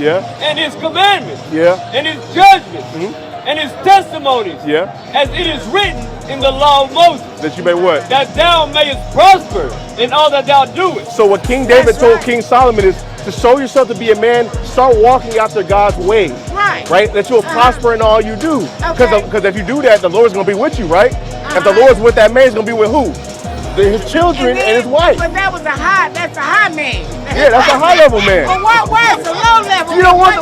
and his commandments, and his judgments, and his testimonies, as it is written in the law of Moses. That you may what? That thou mayest prosper in all that thou doest. So what King David told King Solomon is to show yourself to be a man, start walking after God's ways. Right? That you'll prosper in all you do. Because if you do that, the Lord's going to be with you, right? If the Lord's with that man, he's going to be with who? His children and his wife. But that's a high man. Yeah, that's a high level man. But what's a low level? You don't want a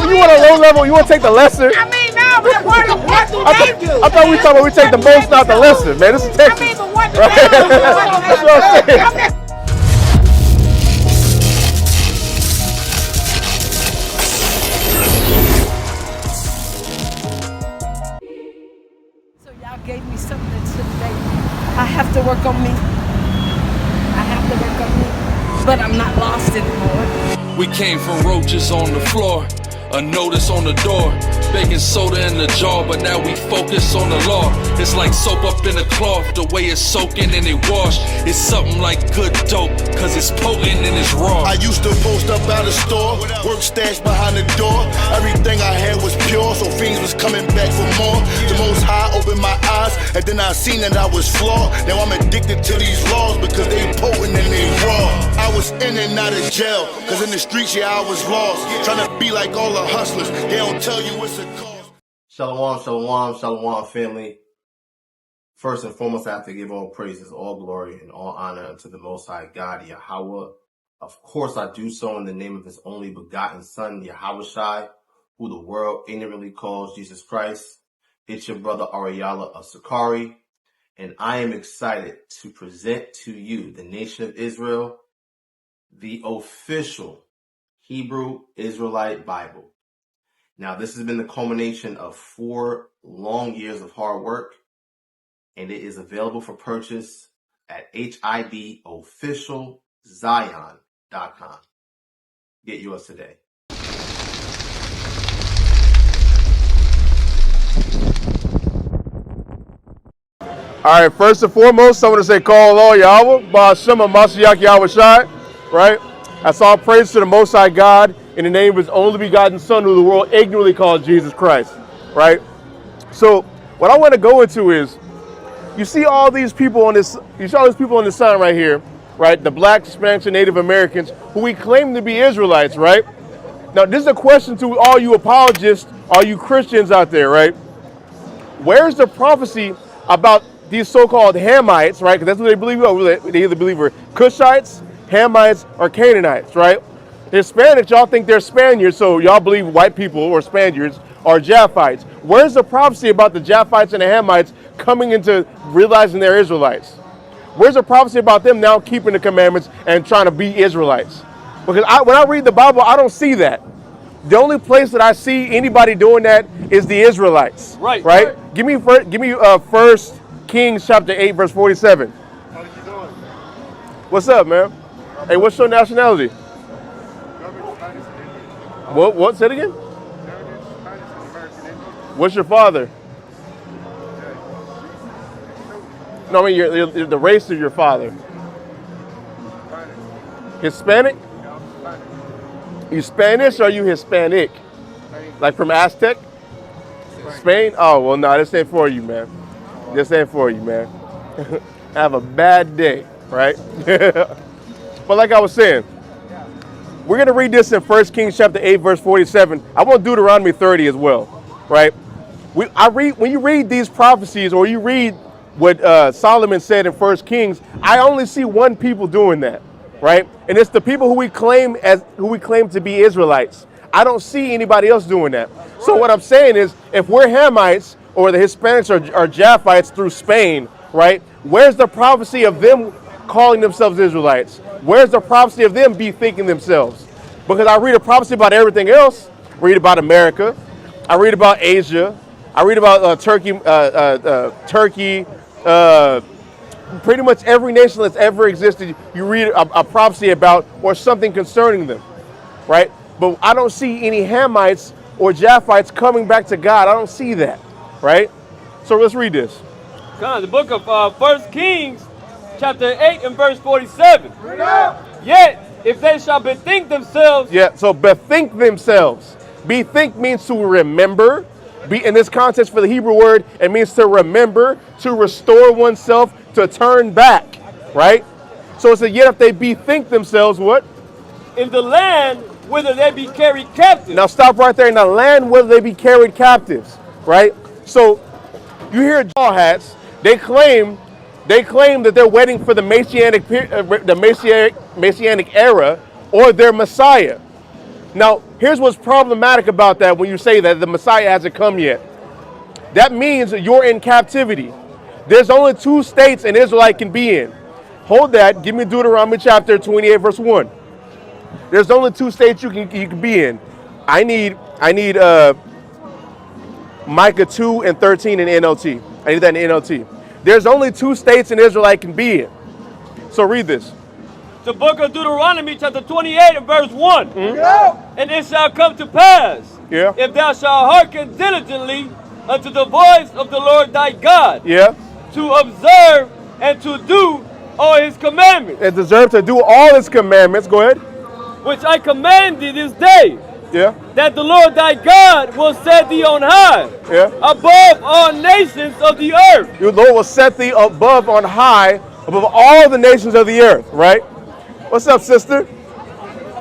low level, you want to take the lesser. I mean, no, but what do they do? I thought we talking about we take the most, not the lesser, man. This is Texas. I mean, but what do they do? That's what I'm saying. So y'all gave me something today. I have to work on me. But I'm not lost anymore. We came from roaches on the floor, a notice on the door, baking soda in the jar, but now we focus on the law. It's like soap up in a cloth, the way it's soaking and it wash. It's something like good dope, cause it's potent and it's raw. I used to post up out of store, work stashed behind the door. Everything I had was pure, so fiends was coming back for more. The Most High opened my eyes, and then I seen that I was flawed. Now I'm addicted to these laws because they potent and they raw. I was in and out of jail, cause in the streets, yeah, I was lost. Trying to be like all the hustlers, they don't tell you it's a cause. Shalom, shalom, shalom, family. First and foremost, I have to give all praises, all glory, and all honor unto the Most High God, Yahweh. Of course, I do so in the name of his only begotten Son, Yahushai, who the world ignorantly calls Jesus Christ. It's your brother YadyaDayah of Sicarii, and I am excited to present to you, the nation of Israel, the official Hebrew Israelite Bible. Now, this has been the culmination of 4 long years of hard work, and it is available for purchase at HEBREWISRAELITES.com. Get yours today. All right, first and foremost, I want to say, call all Yahweh, Ba'ashema Mashiach Yahweh Shai, right? That's all praise to the Most High God in the name of his only begotten Son, who the world ignorantly calls Jesus Christ, right? So what I want to go into is, you see all these people on this, sign right here, right? The blacks, Hispanics, and Native Americans, who we claim to be Israelites, right? Now, this is a question to all you apologists, all you Christians out there, right? Where's the prophecy about these so-called Hamites, right? Because that's what they believe. They either believe we're Cushites, Hamites, or Canaanites, right? Hispanics, y'all think they're Spaniards, so y'all believe white people or Spaniards are Japhethites. Where's the prophecy about the Japhethites and the Hamites coming into realizing they're Israelites? Where's the prophecy about them now keeping the commandments and trying to be Israelites? Because when I read the Bible, I don't see that. The only place that I see anybody doing that is the Israelites. Right? Give me 1 Kings chapter 8, verse 47. How you doing? What's up, man? Hey, what's your nationality? What? Say it again? What's your father? No, I mean the race of your father. Hispanic? You Spanish or are you Hispanic? Like from Aztec? Spain? Oh, well, no, this ain't for you, man. This ain't for you, man. Have a bad day, right? But like I was saying, we're going to read this in 1 Kings chapter 8, verse 47. I want Deuteronomy 30 as well, right? When you read these prophecies or you read what Solomon said in 1 Kings, I only see one people doing that, right? And it's the people who we claim to be Israelites. I don't see anybody else doing that. So what I'm saying is, if we're Hamites or the Hispanics are Japhethites through Spain, right? Where's the prophecy of them calling themselves Israelites? Where's the prophecy of them bethinking themselves? Because I read a prophecy about everything else. I read about America. I read about Asia. I read about Turkey. Pretty much every nation that's ever existed, you read a prophecy about or something concerning them, right? But I don't see any Hamites or Japhethites coming back to God. I don't see that, right? So let's read this. The book of 1 Kings, chapter 8 and verse 47. Yet, if they shall bethink themselves. Yeah, so bethink themselves. Bethink means to remember. In this context for the Hebrew word, it means to remember, to restore oneself, to turn back, right? So it's a yet if they bethink themselves, what? In the land, whither they be carried captive. Now stop right there. In the land, whither they be carried captives, right? So you hear hats. They claim that they're waiting for the Messianic era or their Messiah. Now, here's what's problematic about that when you say that the Messiah hasn't come yet. That means that you're in captivity. There's only 2 states an Israelite can be in. Hold that. Give me Deuteronomy chapter 28, verse 1. There's only 2 states you can be in. I need Micah 2 and 13 in NLT. I need that in NLT. There's only 2 states an Israelite can be in. So read this. The book of Deuteronomy chapter 28 and verse 1. Mm-hmm. And it shall come to pass, if thou shalt hearken diligently unto the voice of the Lord thy God, to observe and to do all his commandments. And deserve to do all his commandments. Go ahead. Which I command thee this day. That the Lord thy God will set thee on high. Above all nations of the earth. Your Lord will set thee above on high, above all the nations of the earth, right? What's up, sister?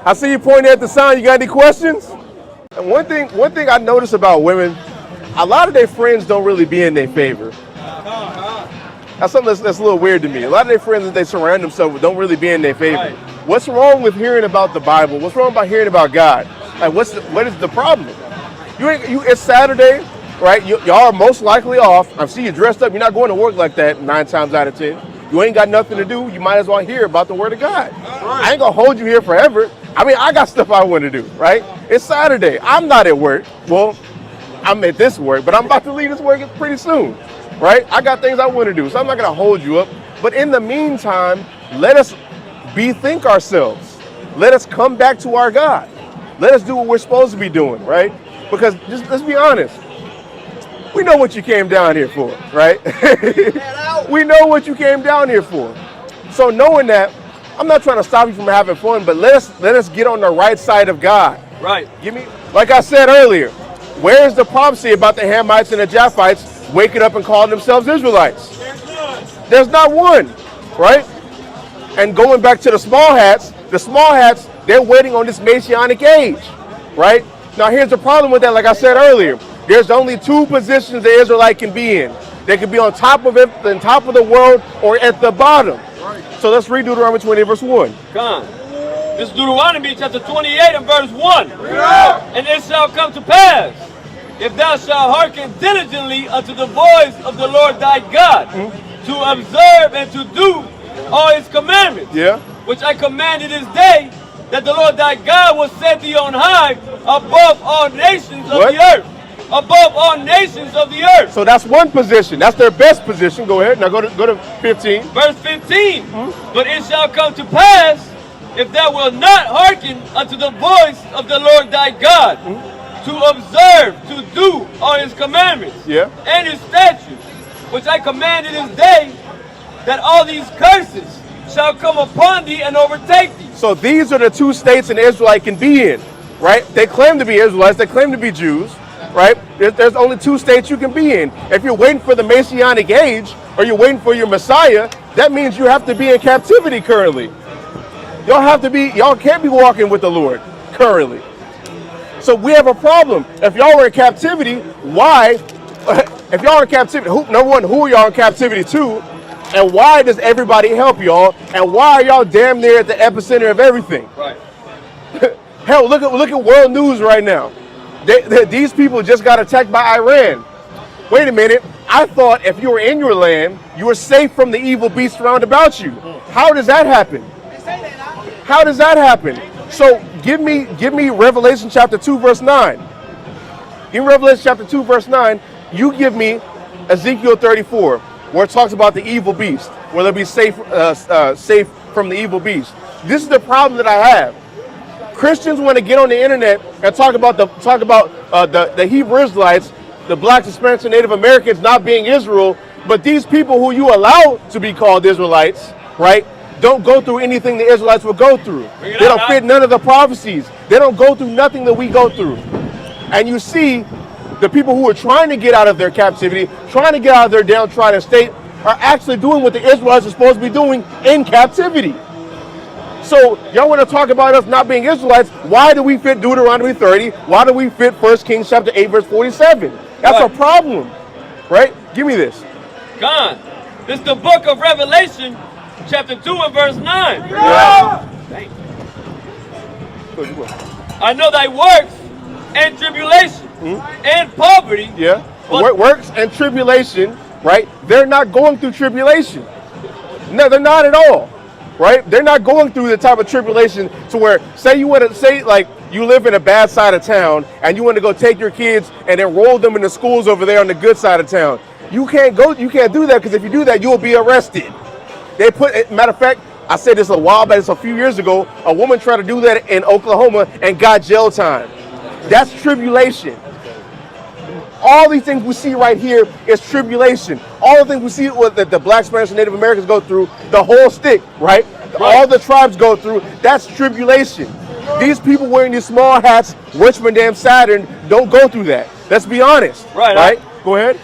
I see you pointing at the sign. You got any questions? And one thing I notice about women, a lot of their friends don't really be in their favor. That's something that's a little weird to me. A lot of their friends that they surround themselves with don't really be in their favor. Right. What's wrong with hearing about the Bible? What's wrong about hearing about God? Like, what is the problem? It's Saturday, right? Y'all are most likely off. I see you dressed up. You're not going to work like that 9 times out of 10. You ain't got nothing to do. You might as well hear about the word of God. I ain't gonna hold you here forever. I mean, I got stuff I want to do, right? It's Saturday. I'm not at work. Well, I'm at this work, but I'm about to leave this work pretty soon, right? I got things I want to do, so I'm not gonna hold you up. But in the meantime, let us bethink ourselves. Let us come back to our God. Let us do what we're supposed to be doing, right? Because just let's be honest. We know what you came down here for, right? We know what you came down here for. So knowing that, I'm not trying to stop you from having fun, but let us get on the right side of God. Right. Like I said earlier, where's the prophecy about the Hamites and the Japhethites waking up and calling themselves Israelites? There's not one, right? And going back to the small hats, they're waiting on this Messianic age, right? Now here's the problem with that, like I said earlier. There's only 2 positions the Israelite can be in. They can be on top of it, the top of the world, or at the bottom. Right. So let's read Deuteronomy 28, verse 1. Come on. This is Deuteronomy chapter 28 and verse 1. And it shall come to pass, if thou shalt hearken diligently unto the voice of the Lord thy God, to observe and to do all his commandments, which I commanded this day, that the Lord thy God will set thee on high above all nations of the earth. Above all nations of the earth. So that's one position. That's their best position. Go ahead. Now go to 15. Verse 15. But it shall come to pass, if thou wilt not hearken unto the voice of the Lord thy God, to observe, to do all his commandments and his statutes, which I commanded this day, that all these curses shall come upon thee and overtake thee. So these are the 2 states an Israelite can be in, right? They claim to be Israelites. They claim to be Jews. Right? There's only 2 states you can be in. If you're waiting for the Messianic age or you're waiting for your Messiah, that means you have to be in captivity currently. Y'all can't be walking with the Lord currently. So we have a problem. If y'all were in captivity, why? If y'all are in captivity, number one, who are y'all in captivity to? And why does everybody help y'all? And why are y'all damn near at the epicenter of everything? Right. Hell, look at world news right now. These people just got attacked by Iran. Wait a minute. I thought if you were in your land, you were safe from the evil beasts round about you. How does that happen? How does that happen? So give me Revelation chapter 2, verse 9. In Revelation chapter 2, verse 9, you give me Ezekiel 34, where it talks about the evil beast, where they'll be safe from the evil beast. This is the problem that I have. Christians want to get on the internet and talk about the Hebrew Israelites, the blacks, Hispanics, and Native Americans not being Israel, but these people who you allow to be called Israelites, right, don't go through anything the Israelites will go through. They don't fit none of the prophecies. They don't go through nothing that we go through. And you see the people who are trying to get out of their captivity, trying to get out of their downtrodden state, are actually doing what the Israelites are supposed to be doing in captivity. So y'all want to talk about us not being Israelites? Why do we fit Deuteronomy 30? Why do we fit 1 Kings chapter 8 verse 47? That's a problem, right? Give me this. God, this is the book of Revelation, chapter 2 and verse 9. Yeah. Thank you. I know thy works and tribulation and poverty. Yeah. Works and tribulation, right? They're not going through tribulation. No, they're not at all. Right? They're not going through the type of tribulation to where, say you want to say like you live in a bad side of town and you want to go take your kids and enroll them in the schools over there on the good side of town. You can't do that, because if you do that, you'll be arrested. They put, matter of fact, I said this a while back, it's a few years ago, a woman tried to do that in Oklahoma and got jail time. That's tribulation. All these things we see right here is tribulation. All the things we see that the Black, Spanish, and Native Americans go through, the whole stick, right? All the tribes go through, that's tribulation. These people wearing these small hats, Richmond damn Saturn, don't go through that. Let's be honest. Right? Go ahead.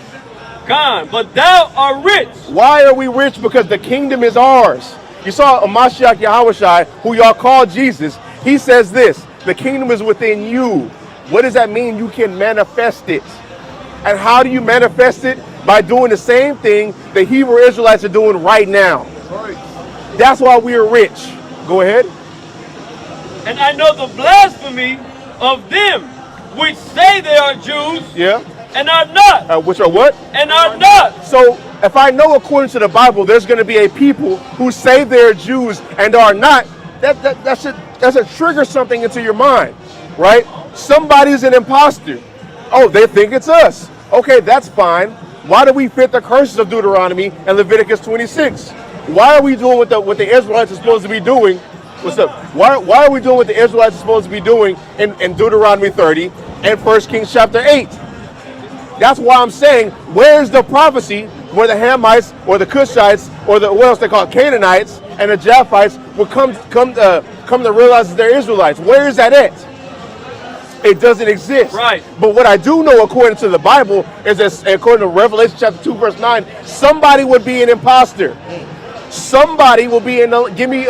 God, but thou art rich. Why are we rich? Because the kingdom is ours. You saw Mashiach Yahushua, who y'all call Jesus. He says this, the kingdom is within you. What does that mean? You can manifest it. And how do you manifest it? By doing the same thing the Hebrew Israelites are doing right now. That's why we are rich. Go ahead. And I know the blasphemy of them which say they are Jews. Yeah. And are not. Which are what? And are not. So if I know according to the Bible, there's going to be a people who say they're Jews and are not, that should trigger something into your mind, right? Somebody's an imposter. Oh, they think it's us. Okay, that's fine. Why do we fit the curses of Deuteronomy and Leviticus 26? Why are we doing what the Israelites are supposed to be doing? What's up? Why are we doing what the Israelites are supposed to be doing in Deuteronomy 30 and 1 Kings chapter 8? That's why I'm saying, where's the prophecy where the Hamites or the Cushites or the what else they call Canaanites and the Japhethites will come to realize that they're Israelites? Where is that at? It doesn't exist. Right. But what I do know, according to the Bible, is that according to Revelation chapter 2, verse 9, somebody would be an imposter. Somebody will be in. Give me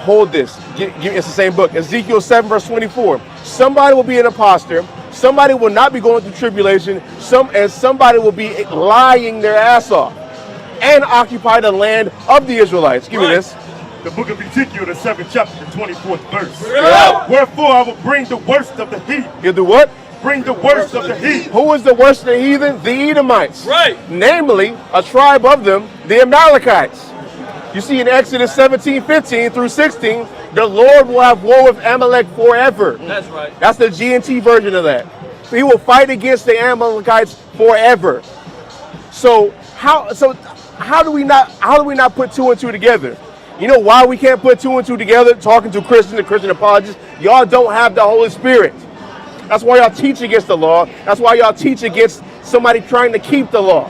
hold this. It's the same book. Ezekiel 7, verse 24. Somebody will be an imposter. Somebody will not be going through tribulation. Somebody will be lying their ass off and occupy the land of the Israelites. Give me this. The book of Ezekiel, the 7th chapter, the 24th verse. Yeah. Wherefore I will bring the worst of the heathen. You do what? Bring the worst of the heathen. Who is the worst of the heathen? The Edomites. Right. Namely, a tribe of them, the Amalekites. You see in Exodus 17, 15 through 16, the Lord will have war with Amalek forever. That's right. That's the G&T version of that. So he will fight against the Amalekites forever. So how do we not put two and two together? You know why we can't put two and two together? Talking to Christians and Christian apologists, y'all don't have the Holy Spirit. That's why y'all teach against the law. That's why y'all teach against somebody trying to keep the law.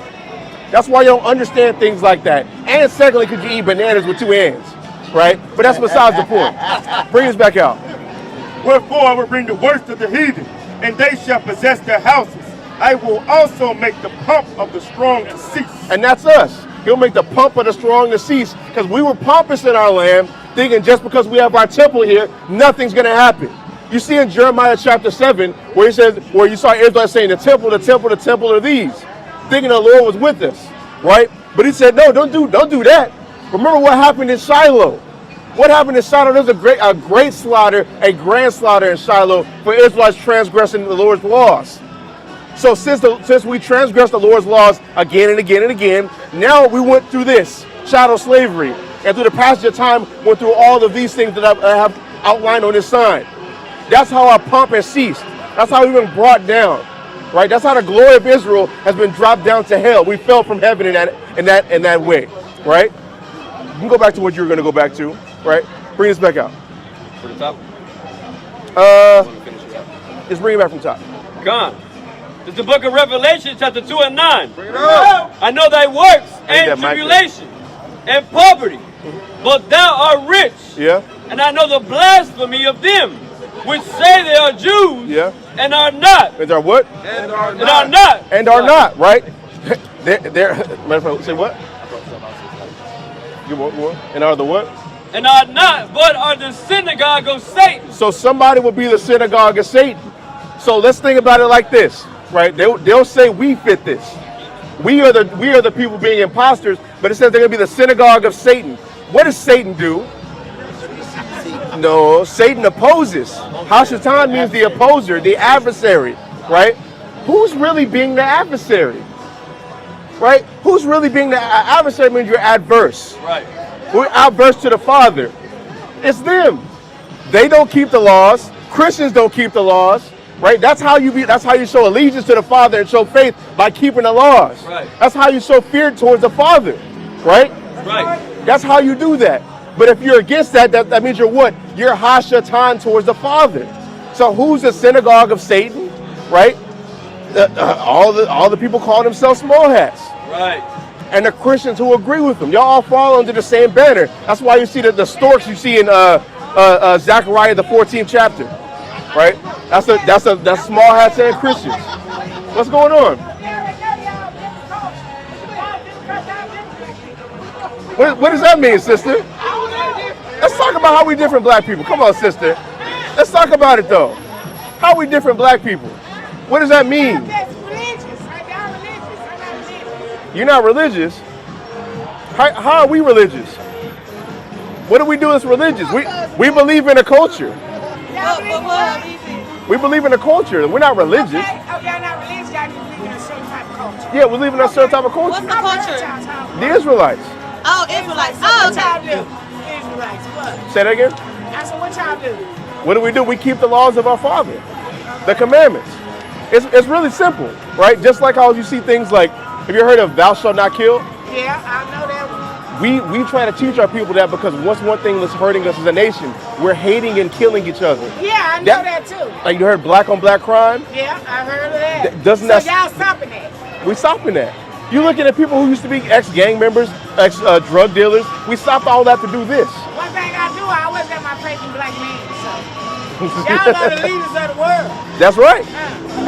That's why you don't understand things like that. And secondly, could you eat bananas with two hands, right? But that's besides the point. Bring us back out. Wherefore I will bring the worst of the heathen, and they shall possess their houses. I will also make the pump of the strong to cease. And that's us. He'll make the pump of the strong to cease, because we were pompous in our land, thinking just because we have our temple here, nothing's going to happen. You see in Jeremiah chapter 7, where he says, where you saw Israel saying, the temple are these, thinking the Lord was with us, right? But he said, no, don't do that. Remember what happened in Shiloh. What happened in Shiloh? There's a great slaughter, a grand slaughter in Shiloh for Israelites transgressing the Lord's laws. So since we transgressed the Lord's laws again and again and again, now we went through this, chattel slavery, and through the passage of time, went through all of these things that I have outlined on this sign. That's how our pomp has ceased. That's how we've been brought down, right? That's how the glory of Israel has been dropped down to hell. We fell from heaven in that way, right? You can go back to what you were going to go back to, right? Bring this back out. For the top? Just bring it back from top. Gone. It's the book of Revelation, chapter 2 and 9. Bring it up. I know thy works and tribulation and poverty, but thou art rich. Yeah. And I know the blasphemy of them which say they are Jews Yeah. and are not. And are what? And are not. And are not, right? They're say what? You what? And are the what? And are not, but are the synagogue of Satan. So somebody will be the synagogue of Satan. So let's think about it like this, right? They'll say we fit this. We are the people being imposters, but it says they're gonna be the synagogue of Satan. What does Satan do? No, Satan opposes. Hashatan means the opposer, the adversary, right? Who's really being the adversary? Right? Who's really being the adversary means you're adverse. Right. We're adverse to the Father. It's them. They don't keep the laws. Christians don't keep the laws. Right? That's how you show allegiance to the Father and show faith, by keeping the laws. Right. That's how you show fear towards the Father. Right? Right. That's how you do that. But if you're against that, that means you're what? You're Hashatan towards the Father. So who's the synagogue of Satan? Right? All the people call themselves small hats. Right. And the Christians who agree with them. Y'all all fall under the same banner. That's why you see the storks you see in Zechariah the 14th chapter. Right? That's small hats and Christians. What's going on? What does that mean, sister? Let's talk about how we different black people. Come on, sister. Let's talk about it though. How we different black people? What does that mean? You're not religious? How are we religious? What do we do as religious? We believe in a culture. We believe in a culture. We're not religious. Okay, y'all not religious, y'all just believe in a certain type of culture. Yeah, we live in a certain type of culture. What's the culture? The Israelites. Oh, Israelites. So Oh, what y'all okay. do? Israelites, what? Say that again? I said, what y'all do? What do? We keep the laws of our Father, the commandments. It's really simple, right? Just like how you see things like, have you heard of thou shalt not kill? Yeah, I know that one. We try to teach our people that because what's one thing that's hurting us as a nation, we're hating and killing each other. Yeah, I know that too. Like you heard black on black crime? Yeah, I heard of that. Doesn't so that? y'all stopping that? We stopping that. You're looking at people who used to be ex-gang members, ex-drug dealers. We stopped all that to do this. One thing I do, I always got my faith in black men, so. Y'all are the leaders of the world. That's right.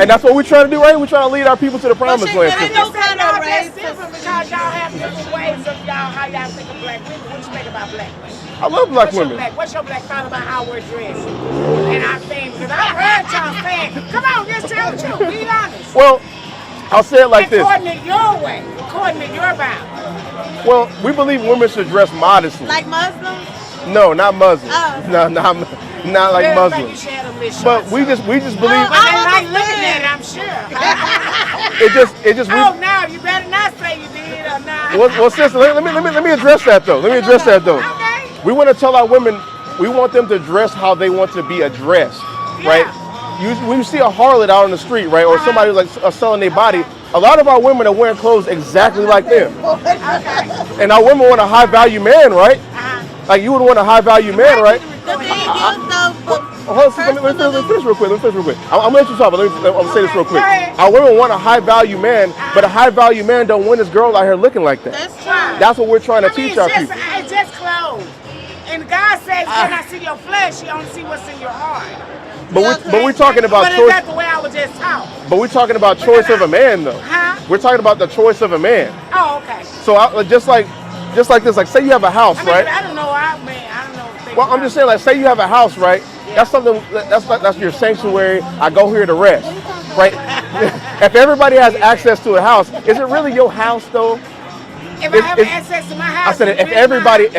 And that's what we're trying to do, right? We're trying to lead our people to the promised land. I know kind of race different because y'all have different ways of how y'all think of black women. What you think about black women? I love black women. What's your black thought about how we're dressed and our things? Because I heard y'all saying, come on, just tell the truth, be honest. Well, I'll say it like this. According to your way, according to your bounds. Well, we believe women should dress modestly. Like Muslims? No, not Muslims. Oh. No, not like Muslims. But we just believe. But they like looking at it, I'm sure. It just. Oh, now you better not say you did or not. Well, sister, let me address that though. Okay. We want to tell our women, we want them to dress how they want to be addressed, right? When you see a harlot out on the street, right, or somebody like selling their body, a lot of our women are wearing clothes exactly like them. And our women want a high value man, right? Like you would want a high value man, right? The thing is though, Let me finish real quick. I'm gonna let you talk, but I'm gonna say this real quick. Our women want a high value man, but a high value man don't want his girl out here looking like that. that's true. That's what we're trying to teach our people. It's just clothes. And God says, when I see your flesh, you only see what's in your heart. But we're talking about But choice. is that the way I was just taught? But we're talking about choice of a man, though. Huh? We're talking about the choice of a man. Oh, okay. So just like this, like say you have a house, right? I don't know. I don't know. Well, I'm just saying, like, say you have a house, right? Yeah. That's something. That's your sanctuary. I go here to rest, right? If everybody has access to a house, is it really your house, though? If I have access to my house, I said if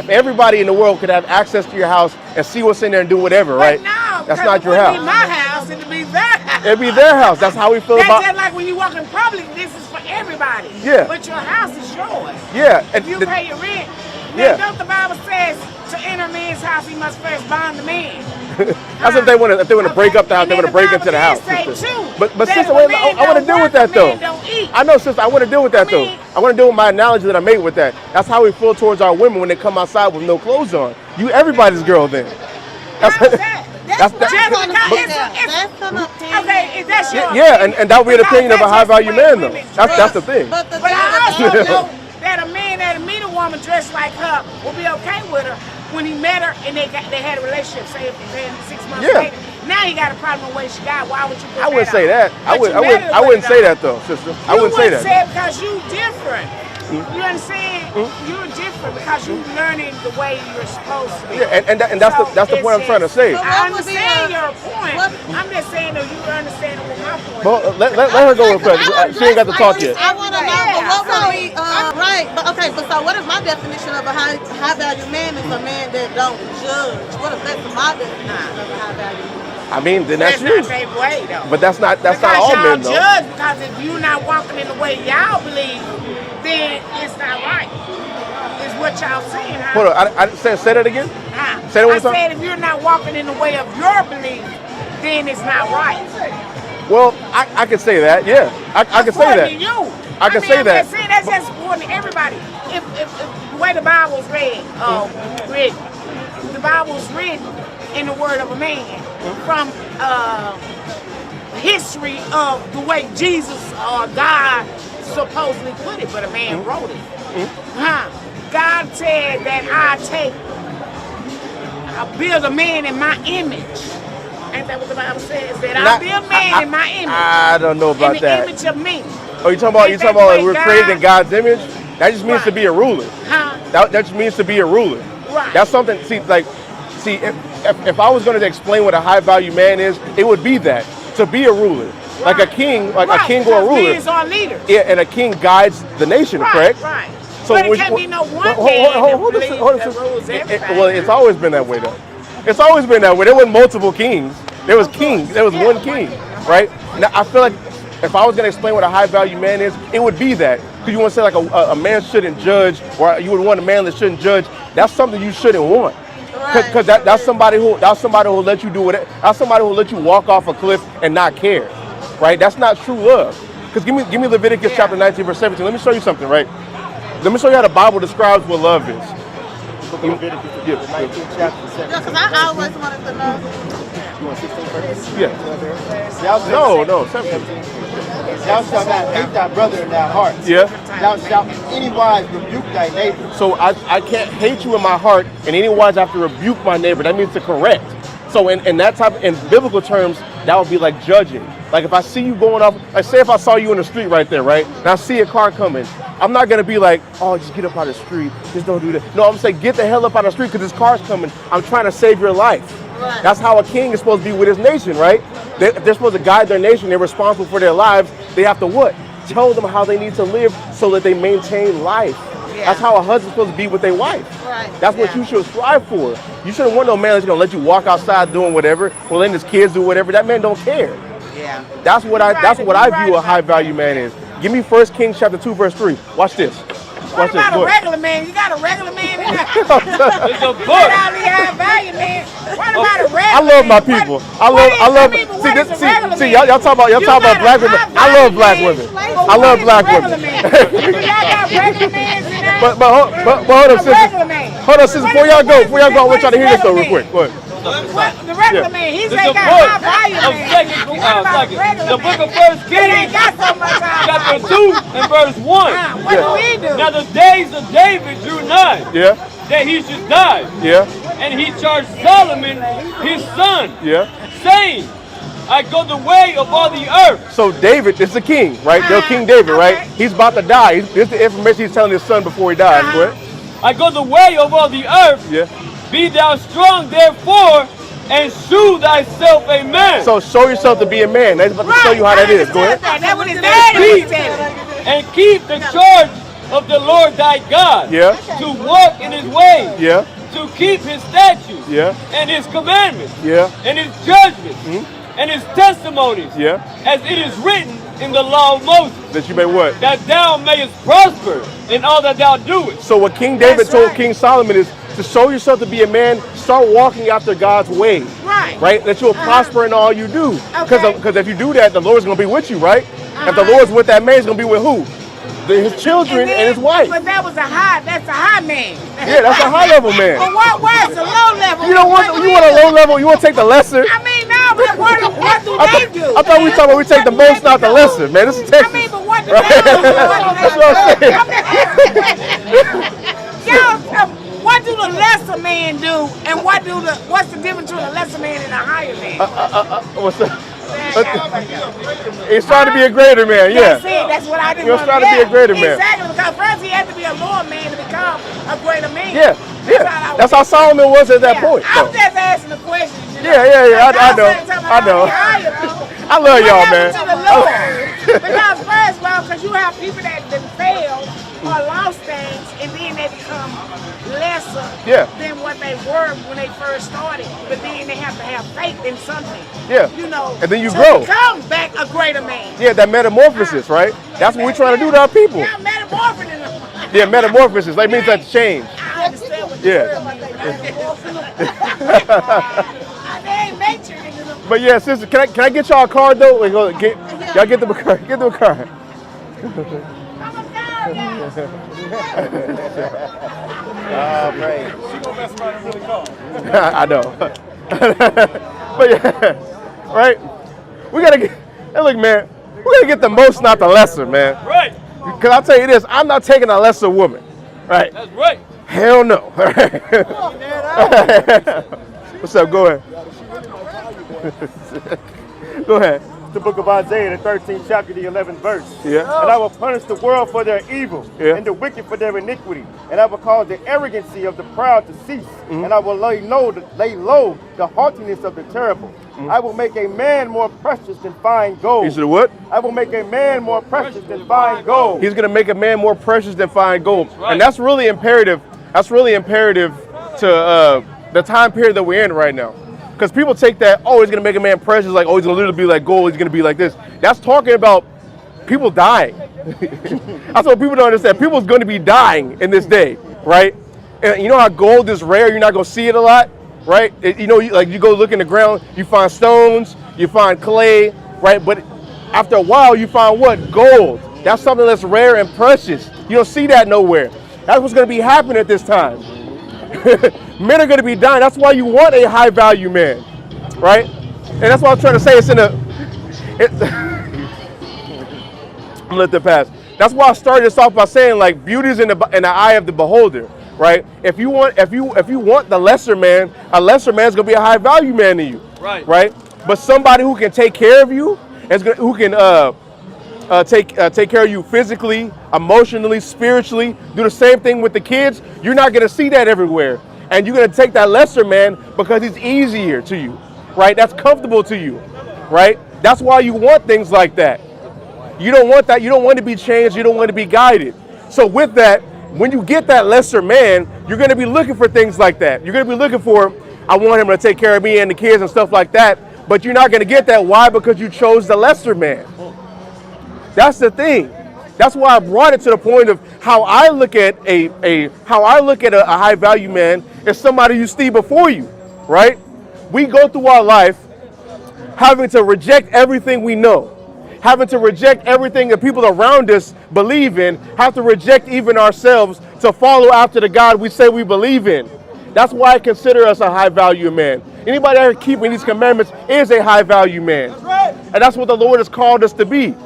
everybody in the world could have access to your house and see what's in there and do whatever, right? No, that's not your house. It'd be my house. It'd be their house. It'd be their house. That's how we feel about. That's just like when you walk in public. This is for everybody. Yeah. But your house is yours. Yeah. If you pay your rent. Yeah. Don't the Bible says to enter a man's house, he must first bond the man. That's if they want to break up the house. They want to break into the house. But sister, I want to deal with that though. I know, sister. I want to deal with that though. I want to deal with my analogy that I made with that. That's how we feel towards our women when they come outside with no clothes on. You everybody's girl then. Okay, is that your yeah, and that would be the opinion of a high value man though. That's the thing. But I also know that a man that'll meet a woman dressed like her will be okay with her when he met her and they had a relationship, say if they had 6 months later. Now you got a problem with what she got. Why would you put I wouldn't that say on? that. I wouldn't say that though, sister. I wouldn't say that. You wouldn't say it because you different. You understand? You're different because you're learning the way you're supposed to be. Yeah, and that's the point I'm trying to say. I understand your point. I'm just saying that you understand what my point. But let her go real quick. She ain't got to talk yet. I want to know, but what would be right? But okay, but so what is my definition of a high value man? Is a man that don't judge. What is that? My definition of a high value man? I mean, then that's you. Not their way, though. But that's not all men though. Judge because if you're not walking in the way y'all believe, then it's not right. It's what y'all saying. Huh? Hold on, I say that again. Say that one time. I said if you're not walking in the way of your belief, then it's not right. Well, I can say that. Yeah, I can say that. You. I can say that. I'm just saying that's just important to everybody. If the way the Bible's written, the Bible's written in the word of a man from history of the way Jesus or God supposedly put it, but a man wrote it. God said that I build a man in my image. Ain't that what the Bible says? That I build a man in my image. I don't know about that. In the image of me. Oh, you talking about we're created in God's image? That just means to be a ruler. That just means to be a ruler. Right. That's something. See, if I was going to explain what a high value man is, it would be that to be a ruler, like a king, or a ruler. Is our leader. Yeah, and a king guides the nation, correct? Right. So but it can't be no one man that rules everybody. Well, it's always been that way, though. It's always been that way. There weren't multiple kings. There was kings. There was one king, right? Now, I feel like if I was going to explain what a high value man is, it would be that. Because you want to say like a man shouldn't judge, or you would want a man that shouldn't judge. That's something you shouldn't want. Because that's somebody who will let you do it. That's somebody who will let you walk off a cliff and not care, right? That's not true love. Because give me Leviticus chapter 19 verse 17. Let me show you something, right? Let me show you how the Bible describes what love is. Leviticus, the 19th chapter, 17. Yeah, because I always wanted to know. You want 16 first? Yeah. No, 17. Thou shalt not hate thy brother in thy heart. Yeah. Thou shalt in any wise rebuke thy neighbor. So I can't hate you in my heart, and any wise I have to rebuke my neighbor. That means to correct. So in biblical terms, that would be like judging. Like if I see you going off, like say if I saw you in the street right there, right? And I see a car coming, I'm not gonna be like, oh, just get up out of the street, just don't do that. No, I'm saying get the hell up out of the street because this car's coming. I'm trying to save your life. Right. That's how a king is supposed to be with his nation, right? They're supposed to guide their nation. They're responsible for their lives. They have to what? Tell them how they need to live so that they maintain life. Yeah. That's how a husband's supposed to be with their wife. Right. That's what you should strive for. You shouldn't want no man that's gonna let you walk outside doing whatever, or letting his kids do whatever. That man don't care. Yeah. That's what I view a high value man is. Give me 1 Kings chapter 2 verse 3. Watch this. What about a regular man? You got a regular man in there? It's a book. High value man. What about a regular man? I love my people. I love. See, y'all talk about black women. I love black women. I love black women. But hold on, sister. Hold on, sister. Before y'all go, I want y'all to hear this though, real quick. Go ahead. The regular man, he's ain't got high value man. The book of 1 Kings, chapter 2 and verse 1. What do we do? Now the days of David drew nigh, that he should die. And he charged Solomon, his son, saying, I go the way of all the earth. So David is the king, right? They're King David, right? He's about to die. This is the information he's telling his son before he dies. I go the way of all the earth. Be thou strong, therefore, and shew thyself a man. So show yourself to be a man. That's about to show you how that is. Go ahead. That's what his daddy said. And keep the charge of the Lord thy God. To walk in his ways. To keep his statutes. And his commandments. And his judgments. And his testimonies. As it is written in the law of Moses. That you may what? That thou mayest prosper in all that thou doest. So what King David told King Solomon is to show yourself to be a man, start walking after God's ways. Right? That you'll prosper in all you do. Because if you do that, the Lord's going to be with you, right? If the Lord's with that man, he's going to be with who? His children and his wife. But that's a high man. Yeah, that's a high level man. But what's the low level? You want a low level, you want to take the lesser. I mean, no, but what do they do? I thought we talking about we take the most, not the lesser, man. This is Texas. I mean, but what do they do? That's what I'm saying. What do the lesser man do, and what's the difference between a lesser man and a higher man? What's that? He's trying to be a greater man, yeah. That's it. That's what I didn't He's trying to be a greater man. Exactly, because first he had to be a lower man to become a greater man. Yeah, yeah. That's how Solomon was at that point. I'm just asking the question. Yeah. I know. I love y'all, man. Because first of all, because you have people that failed or lost things, and then they become lesser than what they were when they first started. But then they have to have faith in something. Yeah. You know. And then you grow. Become back a greater man. Yeah, that metamorphosis, right? That's what we're trying to do to our people. Yeah, metamorphosing. Yeah, metamorphosis. That means that change. I understand what they ain't nature. But yeah, sister, can I get y'all a card though? Y'all get them a card. Get them a card. Oh, praise. She gonna mess around and really call. I know. But yeah, right? We gotta get. Hey, look, man. We gotta get the most, not the lesser, man. Right. Because I'll tell you this, I'm not taking a lesser woman. Right? That's right. Hell no. What's up? Go ahead. Go ahead. The book of Isaiah, the 13th chapter, the 11th verse. Yeah. And I will punish the world for their evil, and the wicked for their iniquity. And I will cause the arrogancy of the proud to cease. And I will lay low the haughtiness of the terrible. I will make a man more precious than fine gold. He said what? I will make a man more precious than fine gold. He's going to make a man more precious than fine gold. Right. And that's really imperative. That's really imperative to the time period that we're in right now. Because people take that, oh, he's going to make a man precious, like, oh, he's going to literally be like gold, he's going to be like this. That's talking about people dying. That's what people don't understand. People's going to be dying in this day, right? And you know how gold is rare, you're not going to see it a lot, right? You go look in the ground, you find stones, you find clay, right? But after a while, you find what? Gold. That's something that's rare and precious. You don't see that nowhere. That's what's going to be happening at this time. Men are going to be dying. That's why you want a high value man, right? And that's what I'm trying to say. I'm gonna let that pass. That's why I started this off by saying, like, beauty is in the eye of the beholder, right? If you want the lesser man, a lesser man's gonna be a high value man to you, right? But somebody who can take care of you, who can take care of you physically, emotionally, spiritually, do the same thing with the kids, you're not gonna see that everywhere. And you're going to take that lesser man because he's easier to you, right? That's comfortable to you, right? That's why you want things like that. You don't want that. You don't want to be changed. You don't want to be guided. So with that, when you get that lesser man, you're going to be looking for things like that. You're going to be looking for, I want him to take care of me and the kids and stuff like that. But you're not going to get that. Why? Because you chose the lesser man. That's the thing. That's why I brought it to the point of how I look at a high value man as somebody you see before you, right? We go through our life having to reject everything we know, having to reject everything that people around us believe in, have to reject even ourselves to follow after the God we say we believe in. That's why I consider us a high value man. Anybody that keeping these commandments is a high value man. That's right. And that's what the Lord has called us to be.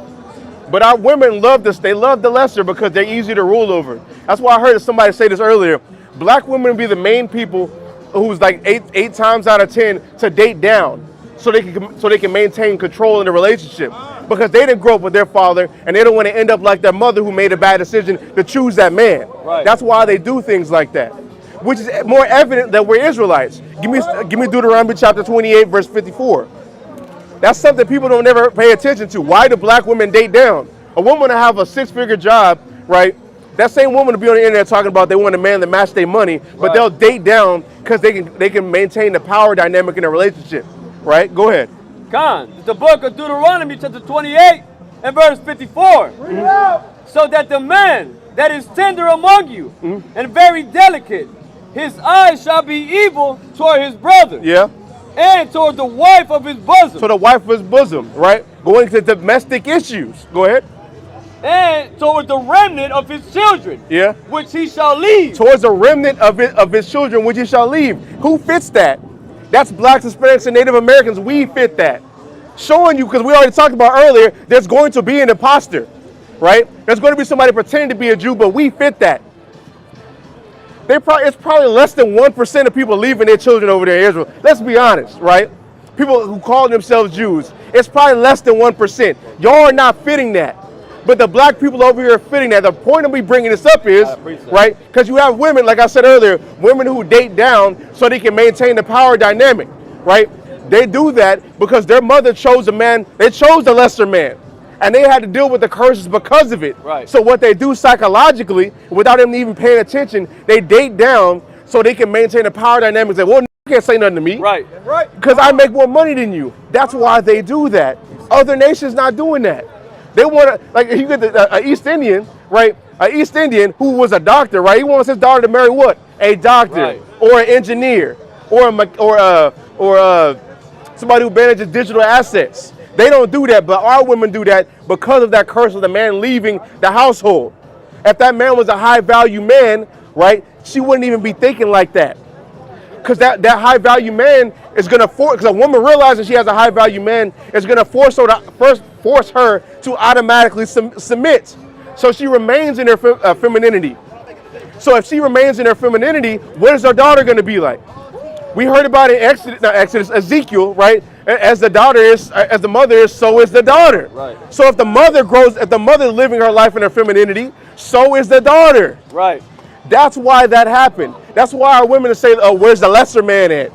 But our women love this. They love the lesser because they're easy to rule over. That's why I heard somebody say this earlier. Black women will be the main people who's like eight times out of 10 to date down, so they can maintain control in the relationship, because they didn't grow up with their father and they don't want to end up like their mother who made a bad decision to choose that man. Right. That's why they do things like that, which is more evident that we're Israelites. Give me Deuteronomy chapter 28 verse 54. That's something people don't ever pay attention to. Why do black women date down? A woman to have a 6-figure job, right? That same woman to be on the internet talking about they want a man to match their money, but they'll date down because they can maintain the power dynamic in a relationship, right? Go ahead. It's the book of Deuteronomy chapter 28 and verse 54. So that the man that is tender among you and very delicate, his eyes shall be evil toward his brother. Yeah. And toward the wife of his bosom. To the wife of his bosom, right? Going to domestic issues. Go ahead. And toward the remnant of his children. Yeah. Which he shall leave. Towards the remnant of his children, which he shall leave. Who fits that? That's blacks, Hispanics, and Native Americans. We fit that. Showing you, because we already talked about earlier, there's going to be an imposter, right? There's going to be somebody pretending to be a Jew, but we fit that. It's probably less than 1% of people leaving their children over there in Israel. Let's be honest, right? People who call themselves Jews, it's probably less than 1%. Y'all are not fitting that. But the black people over here are fitting that. The point of me bringing this up is, right, because you have women, like I said earlier, women who date down so they can maintain the power dynamic, right? They do that because their mother chose a man, they chose the lesser man. And they had to deal with the curses because of it. Right. So what they do psychologically, without them even paying attention, they date down so they can maintain the power dynamics. Like, well, you can't say nothing to me. Right. Because I make more money than you. That's why they do that. Other nations not doing that. They want to, like, you get the East Indian, right? An East Indian who was a doctor, right? He wants his daughter to marry what? A doctor, or an engineer, or somebody who manages digital assets. They don't do that, but our women do that because of that curse of the man leaving the household. If that man was a high-value man, right, she wouldn't even be thinking like that. Because that high-value man is going to force, because a woman realizing she has a high-value man is going to force her to automatically submit. So she remains in her femininity. So if she remains in her femininity, what is her daughter going to be like? We heard about it in Ezekiel, right? As the mother is, so is the daughter. Right. So if the mother is living her life in her femininity, so is the daughter. Right. That's why that happened. That's why our women say, "Oh, where's the lesser man at?"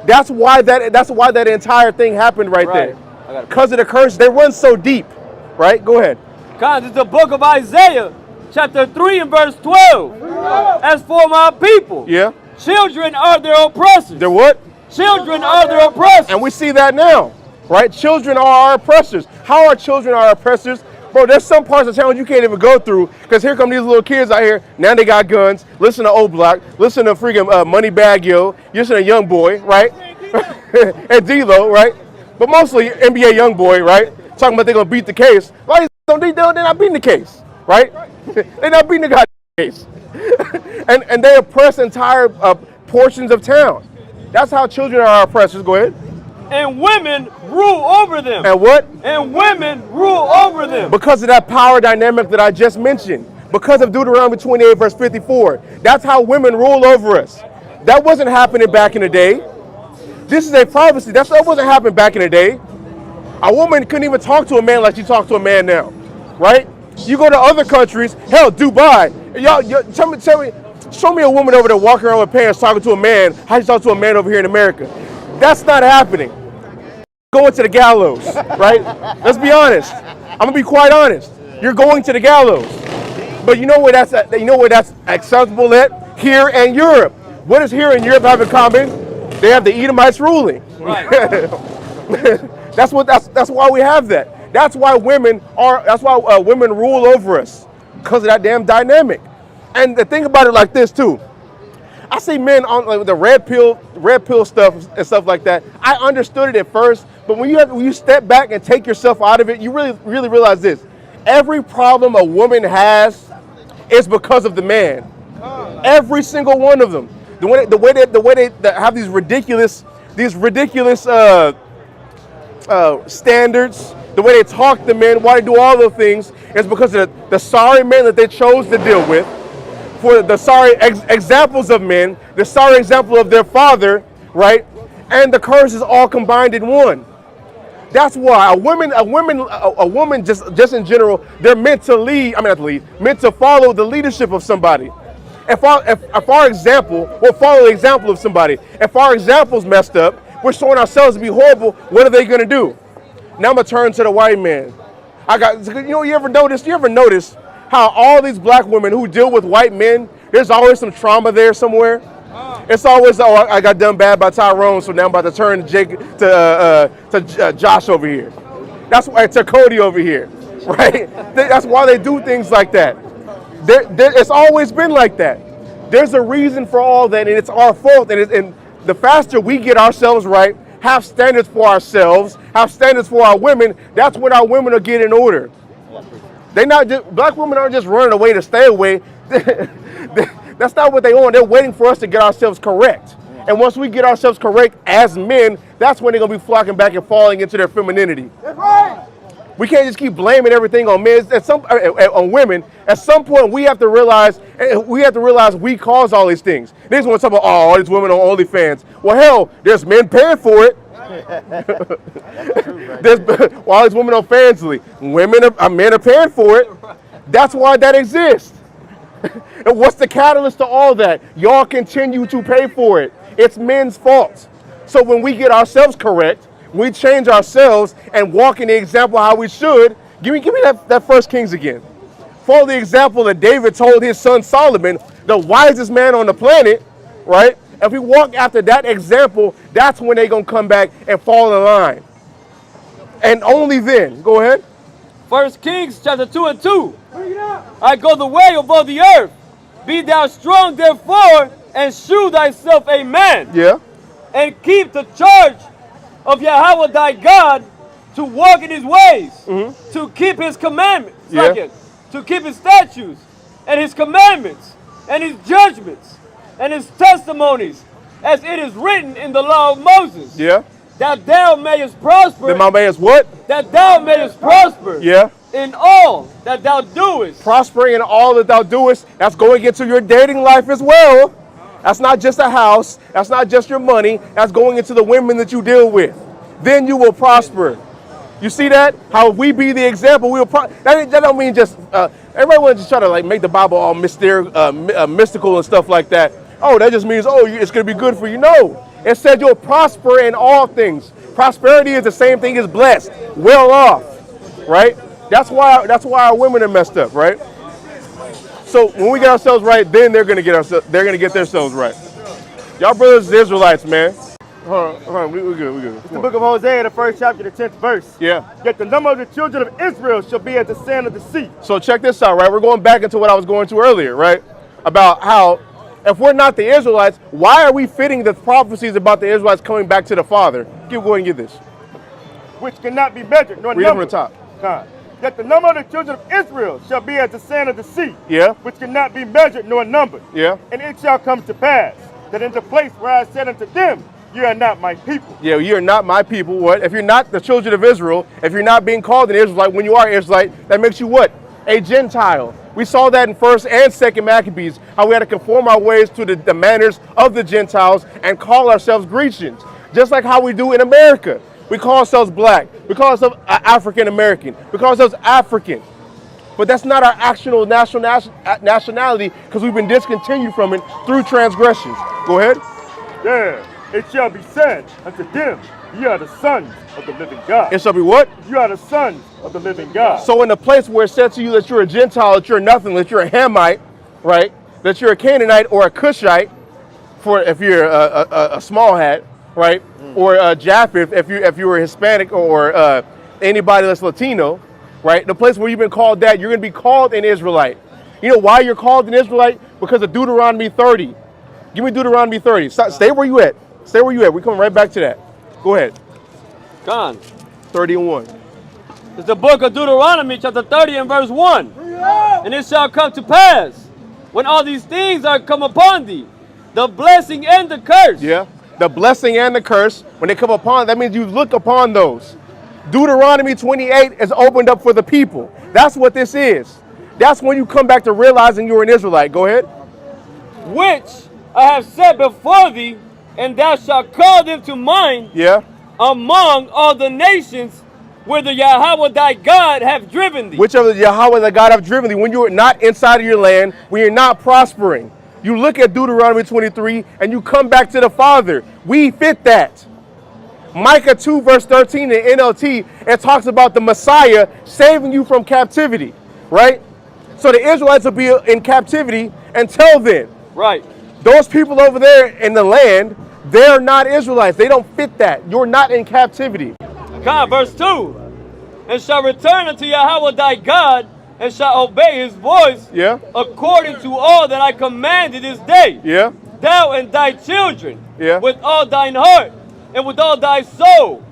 That's why that entire thing happened right there. Because of the curse, they run so deep. Right? Go ahead. Because it's the book of Isaiah, chapter 3 and verse 12. As for my people, children are their oppressors. They're what? Children are their oppressors. And we see that now, right? Children are our oppressors. How are children our oppressors? Bro, there's some parts of town you can't even go through because here come these little kids out here. Now they got guns. Listen to O-Block. Listen to freaking Moneybag Yo. Listen to Young Boy, right? And D-Lo, right? But mostly NBA Young Boy, right? Talking about they're going to beat the case. Why they're not beating the case, right? They're not beating the goddamn case. and they oppress entire portions of town. That's how children are our oppressors. Go ahead. And women rule over them. And what? And women rule over them. Because of that power dynamic that I just mentioned. Because of Deuteronomy 28 verse 54. That's how women rule over us. That wasn't happening back in the day. This is a prophecy. That wasn't happening back in the day. A woman couldn't even talk to a man like she talks to a man now. Right? You go to other countries, hell, Dubai. Y'all tell me, show me a woman over there walking around with pants talking to a man, how you talk to a man over here in America. That's not happening. Going to the gallows, right? Let's be honest. I'm gonna be quite honest. You're going to the gallows. But you know where that's acceptable at? Here in Europe. What does here in Europe have in common? They have the Edomites ruling. Right. That's why we have that. That's why women rule over us. Because of that damn dynamic. And the thing about it like this too. I see men on like the red pill stuff and stuff like that. I understood it at first, but when you step back and take yourself out of it, you really realize this. Every problem a woman has is because of the man. Every single one of them. The way they have these ridiculous standards, the way they talk to men, why they do all those things is because of the sorry men that they chose to deal with. For the sorry examples of men, the sorry example of their father, right? And the curses all combined in one. That's why a woman just in general, they're meant to meant to follow the leadership of somebody. If our example, we'll follow the example of somebody. If our example's messed up, we're showing ourselves to be horrible, what are they gonna do? Now I'm gonna turn to the white man. You ever notice how all these black women who deal with white men, there's always some trauma there somewhere. It's always, I got done bad by Tyrone, so now I'm about to turn to Josh over here. That's why to Cody over here, right? That's why they do things like that. It's always been like that. There's a reason for all that, and it's our fault. And the faster we get ourselves right, have standards for ourselves, have standards for our women, that's when our women will get in order. Black women aren't just running away to stay away. That's not what they want. They're waiting for us to get ourselves correct. And once we get ourselves correct as men, that's when they're going to be flocking back and falling into their femininity. That's right. We can't just keep blaming everything on men, on women. At some point, we have to realize we cause all these things. Niggas want to talk about, all these women on OnlyFans. Well, hell, there's men paying for it. There's all these women on Fansly. Men are paying for it. That's why that exists. And what's the catalyst to all that? Y'all continue to pay for it. It's men's fault. So when we get ourselves correct, we change ourselves and walk in the example how we should. Give me that 1 Kings again. Follow the example that David told his son Solomon, the wisest man on the planet, right? If we walk after that example, that's when they're going to come back and fall in line. And only then. Go ahead. 1 Kings chapter 2 and 2. I go the way of all the earth. Be thou strong therefore, and shew thyself a man. Yeah. And keep the charge of Yahweh thy God to walk in his ways, to keep his commandments, to keep his statutes and his commandments and his judgments and his testimonies, as it is written in the law of Moses. Yeah. That thou mayest prosper. That my mayest what? That thou mayest prosper. Yeah. In all that thou doest. Prospering in all that thou doest. That's going into your dating life as well. That's not just a house. That's not just your money. That's going into the women that you deal with. Then you will prosper. You see that? How we be the example. We'll that don't mean just everybody want to just try to like make the Bible all mystical and stuff like that. Oh, that just means it's going to be good for you. No, it said you'll prosper in all things. Prosperity is the same thing as blessed, well off, right? That's why our women are messed up, right? So when we get ourselves right, then they're gonna get themselves right. Y'all brothers and Israelites, man. Hold on, we good. It's the book of Hosea, the 1st chapter, the 10th verse. Yeah. Yet the number of the children of Israel shall be as the sand of the sea. So check this out, right? We're going back into what I was going to earlier, right? About how if we're not the Israelites, why are we fitting the prophecies about the Israelites coming back to the Father? Go ahead and get this. Which cannot be measured nor numbered. Read it from the top. Yet the number of the children of Israel shall be as the sand of the sea, which cannot be measured nor numbered. Yeah. And it shall come to pass that in the place where I said unto them, you are not my people. Yeah, you are not my people. What? If you're not the children of Israel, if you're not being called an Israelite, when you are an Israelite, that makes you what? A Gentile. We saw that in 1st and 2nd Maccabees, how we had to conform our ways to the manners of the Gentiles and call ourselves Grecians, just like how we do in America. We call ourselves black. We call ourselves African American. We call ourselves African. But that's not our actual nationality because we've been discontinued from it through transgressions. Go ahead. Yeah, it shall be said unto them, ye are the sons of the living God. It shall be what? You are the sons of the living God. So in the place where it said to you that you're a Gentile, that you're nothing, that you're a Hamite, right? That you're a Canaanite or a Cushite, for if you're a small hat, right? Or Japheth, if you were Hispanic or anybody that's Latino, right? The place where you've been called that, you're going to be called an Israelite. You know why you're called an Israelite? Because of Deuteronomy 30. Give me Deuteronomy 30. Stay where you at. Stay where you at. We're coming right back to that. Go ahead. Gone. 30 and 1. It's the book of Deuteronomy, chapter 30 and verse 1. And it shall come to pass, when all these things are come upon thee, the blessing and the curse. Yeah. The blessing and the curse, when they come upon, that means you look upon those. Deuteronomy 28 is opened up for the people. That's what this is. That's when you come back to realizing you're an Israelite. Go ahead. Which I have set before thee, and thou shalt call them to mind among all the nations where the Yahweh thy God have driven thee. Which of the Yahweh thy God have driven thee, when you are not inside of your land, when you're not prospering. You look at Deuteronomy 23 and you come back to the Father. We fit that. Micah 2 verse 13 in NLT, it talks about the Messiah saving you from captivity, right? So the Israelites will be in captivity until then. Right. Those people over there in the land, they're not Israelites. They don't fit that. You're not in captivity. God, verse 2. And shall return unto Yahweh thy God, and shall obey his voice according to all that I commanded this day. Thou and thy children with all thine heart and with all thy soul,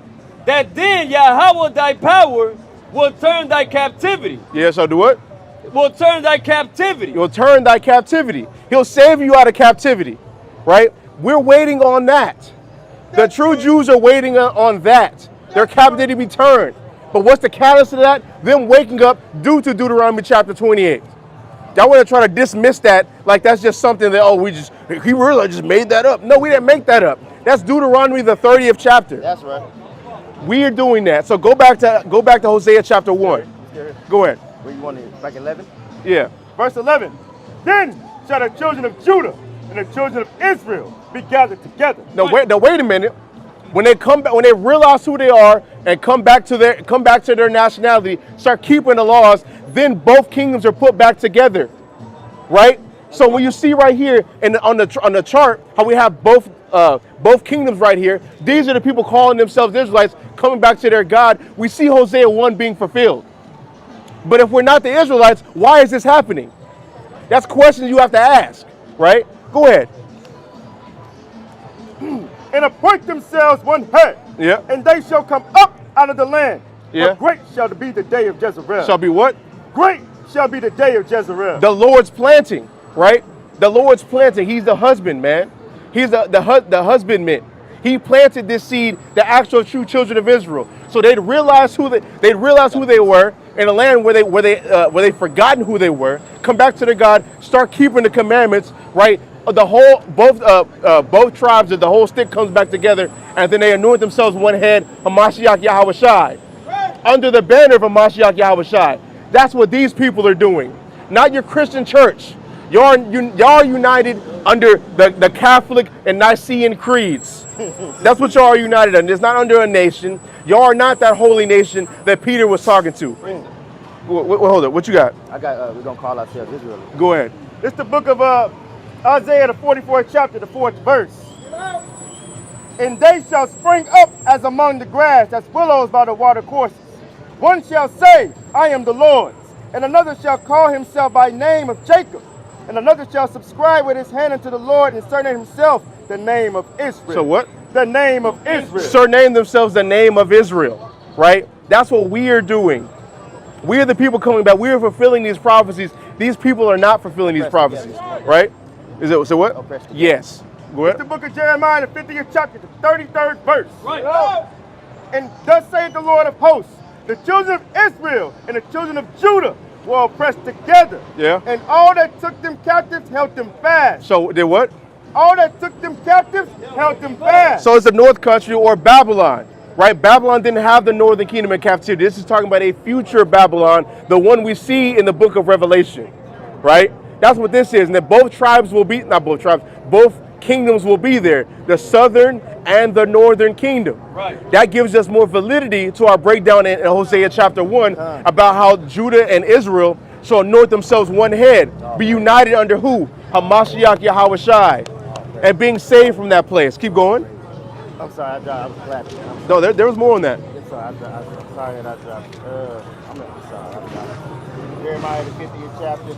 that then Yahweh thy power will turn thy captivity. So do what? Will turn thy captivity. He'll turn thy captivity. He'll save you out of captivity, right? We're waiting on that. The true Jews are waiting on that. Their captivity to be turned. But what's the catalyst of that? Them waking up due to Deuteronomy chapter 28. Y'all want to try to dismiss that like that's just something that, Hebrew just made that up. No, we didn't make that up. That's Deuteronomy, the 30th chapter. That's right. We are doing that. So go back to Hosea chapter 1. Go ahead. Where you want it? Like 11? Yeah. Verse 11. Then shall the children of Judah and the children of Israel be gathered together. No, wait a minute. When they come back, when they realize who they are and come back to their nationality, start keeping the laws, then both kingdoms are put back together, right? So when you see right here on the chart how we have both kingdoms right here, these are the people calling themselves Israelites coming back to their God. We see Hosea 1 being fulfilled. But if we're not the Israelites, why is this happening? That's questions you have to ask, right? Go ahead. And appoint themselves one head, Yeah. and they shall come up out of the land. Yeah. For great shall be the day of Jezreel. Shall be what? Great shall be the day of Jezreel. The Lord's planting, right? The Lord's planting. He's the husband, man. He's the husbandman. He planted this seed, the actual true children of Israel. So they'd realize who they were in a land where they forgotten who they were. Come back to their God, start keeping the commandments, right? Both tribes of the whole stick comes back together, and then they anoint themselves one head, Hamashiach Yahweh Shai, under the banner of Hamashiach Yahweh Shai. That's what these people are doing, not your Christian church. Y'all are united under the Catholic and Nicene creeds. That's what y'all are united under. It's not under a nation. Y'all are not that holy nation that Peter was talking to. Hold up, what you got? I got, we're going to call ourselves Israel. Go ahead. It's the book of Isaiah, the 44th chapter, the 4th verse. And they shall spring up as among the grass, as willows by the water courses. One shall say, I am the Lord's, and another shall call himself by name of Jacob, and another shall subscribe with his hand unto the Lord, and surname himself the name of Israel. So what? The name of Israel. Surname themselves the name of Israel, right? That's what we are doing. We are the people coming back. We are fulfilling these prophecies. These people are not fulfilling these prophecies, right? Is it so? What? Yes. Go ahead. It's the book of Jeremiah, the 50th chapter, the 33rd verse. Right. And thus saith the Lord of hosts, the children of Israel and the children of Judah were oppressed together. Yeah. And all that took them captives held them fast. So they what? All that took them captives held them fast. So it's the North Country or Babylon, right? Babylon didn't have the northern kingdom in captivity. This is talking about a future Babylon, the one we see in the book of Revelation, right? That's what this is. And that both tribes will be, not both tribes, both kingdoms will be there, the southern and the northern kingdom. Right. That gives us more validity to our breakdown in Hosea chapter 1 about how Judah and Israel shall anoint themselves one head, be united under who? Hamashiach Yahweh Shai, and being saved from that place. Keep going. I'm sorry, I was clapping. No, there was more on that. I'm sorry that I dropped. I'm sorry. Jeremiah, the 50th chapter.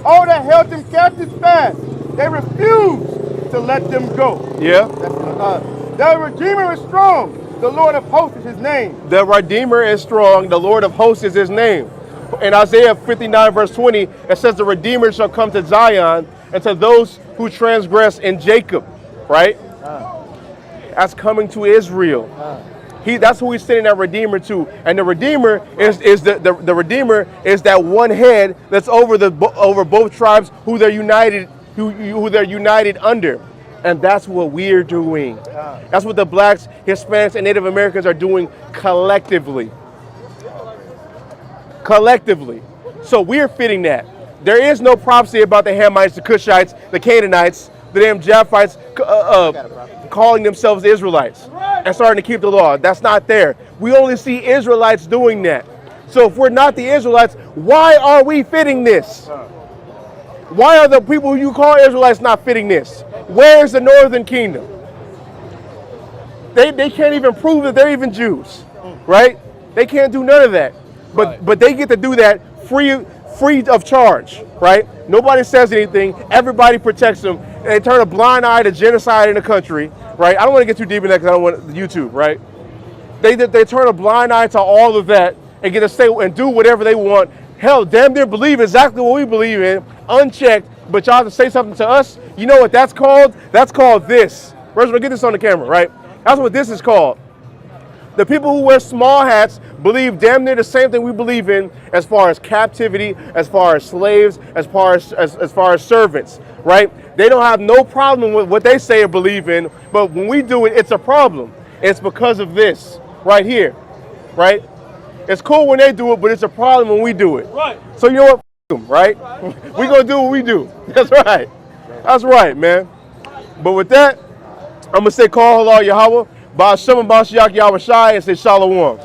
All that held them captives fast, they refused to let them go. Yeah. The Redeemer is strong. The Lord of hosts is his name. The Redeemer is strong. The Lord of hosts is his name. In Isaiah 59 verse 20, it says the Redeemer shall come to Zion and to those who transgress in Jacob, right? That's coming to Israel. That's who he's sending that Redeemer to. And the Redeemer is the Redeemer is that one head that's over both tribes who they're united under. And that's what we're doing. That's what the blacks, Hispanics, and Native Americans are doing collectively. So we're fitting that. There is no prophecy about the Hamites, the Cushites, the Canaanites, the damn Japhethites calling themselves Israelites and starting to keep the law. That's not there. We only see Israelites doing that. So if we're not the Israelites, why are we fitting this? Why are the people who you call Israelites not fitting this? Where's the northern kingdom? They can't even prove that they're even Jews, right? They can't do none of that. But they get to do that free of charge, right? Nobody says anything. Everybody protects them. And they turn a blind eye to genocide in the country, right? I don't want to get too deep in that because I don't want YouTube, right? They turn a blind eye to all of that and get to say and do whatever they want. Hell, damn near believe exactly what we believe in, unchecked, but y'all have to say something to us. You know what that's called? That's called this. First, we'll get this on the camera, right? That's what this is called. The people who wear small hats believe damn near the same thing we believe in as far as captivity, as far as slaves, as far as servants, right? They don't have no problem with what they say or believe in, but when we do it, it's a problem. It's because of this right here, right? It's cool when they do it, but it's a problem when we do it. Right. So you know what? F them, right? We gonna do what we do. That's right. That's right, man. But with that, I'm gonna say call Allah Yahweh, Ba'ashem Mashiach Yahweh Shai, and say Shalom.